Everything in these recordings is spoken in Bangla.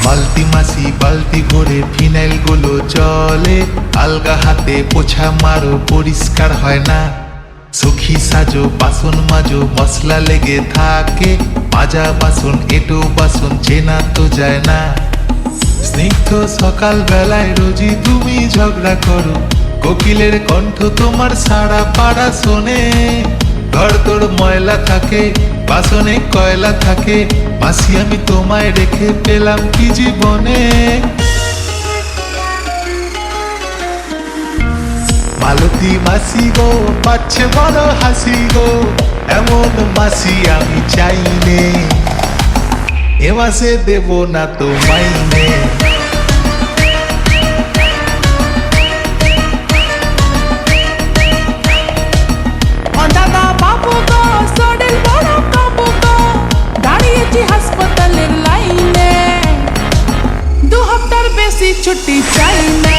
বালতি মাসি বালতি ভরে ফিনাইল গুলো চলে, আলগা হাতে পোছা মারো পরিষ্কার হয় না। সখী সাজো বাসন মাজো মশলা লেগে থাকে, মাজা বাসন এটো বাসন চেনা তো যায় না। স্নিগ্ধ সকাল বেলায় রোজই তুমি ঝগড়া করো, কোকিলের কণ্ঠ তোমার সারা পাড়া শোনে। ঘর তোর ময়লা থাকে বাসনে কয়লা থাকে, মাসি আমি তোমায় রেখে পেলাম কি জীবনে। মালতী মাসি গো পাচ্ছে বড় হাসি গো, এমন মাসি আমি চাইনে, এ মাসে দেব না তো মাইনে। হাসপাতালের লাইনে 2 হপ্তার বেশি ছুটি চাই না।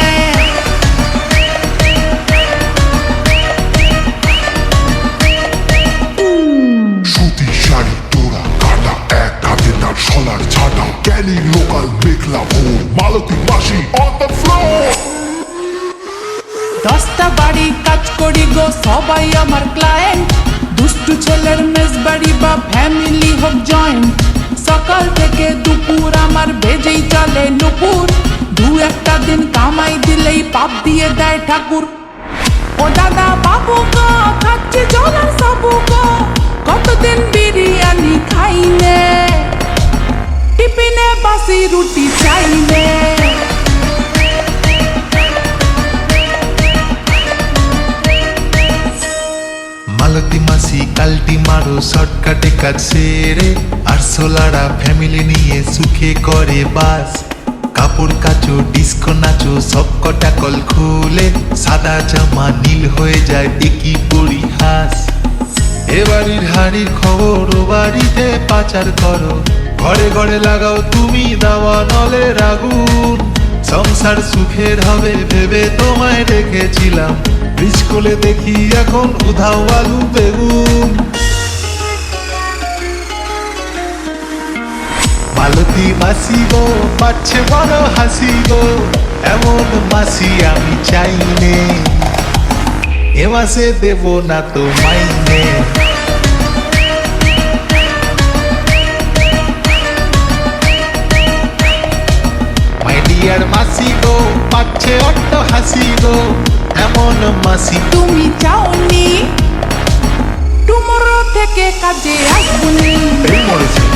সুতি শাড়ি তোরা কাটা, এক হাতে তার সলার ছাটা, ক্যালি লোকাল মেঘলা ভোর, মালতী মাসি অন দ্য ফ্লোর। 10টা বাড়ি কাজ করি গো সবাই আমার ক্লায়েন্ট, দুষ্টু ছেলের মেজবাড়ি বা ফ্যামিলি হোক জয়েন্ট। সকাল থেকে দুপুর আমার বেজেই চলে নুপুর, 2-1টা দিন কামাই দিলেই পাপ দিয়ে দেয় ঠাকুর। ও দাদা বাবু গো খাচ্ছি জলার সাবু গো, কতদিন বিরিয়ানি খাইনে, টিফিনে বাসি রুটি চাইনে। মালতী মাসি কালটি মারো শর্টকাটে কাজ সেরে, আর সোলারা ফ্যামিলি নিয়ে সুখে করে বাস। কাপড় কাচো ডিস্কো নাচো সব কটা কল খুলে, সাদা জামা নীল হয়ে যায় একই পরিহাস। এ বাড়ির হাড়ির খবর ও বাড়িতে পাচার করো, ঘরে ঘরে লাগাও তুমি দাওয়া নলের আগুন। সংসার সুখের হবে ভেবে তোমায় রেখেছিলাম, স্কুলে দেখি এখন উধাও আলু বেগুন। মালতী মাসি গো পাচ্ছে বড় হাসি গো, এমন মাসি আমি চাইনে, এ মাসে দেব না তো মাইনে। মাই ডিয়ার মাসি গো পাচ্ছে অট্ট হাসি গো, এমন মাসি তুমি চাওনি টুমরো থেকে কাজে আসবনি। মরেছে।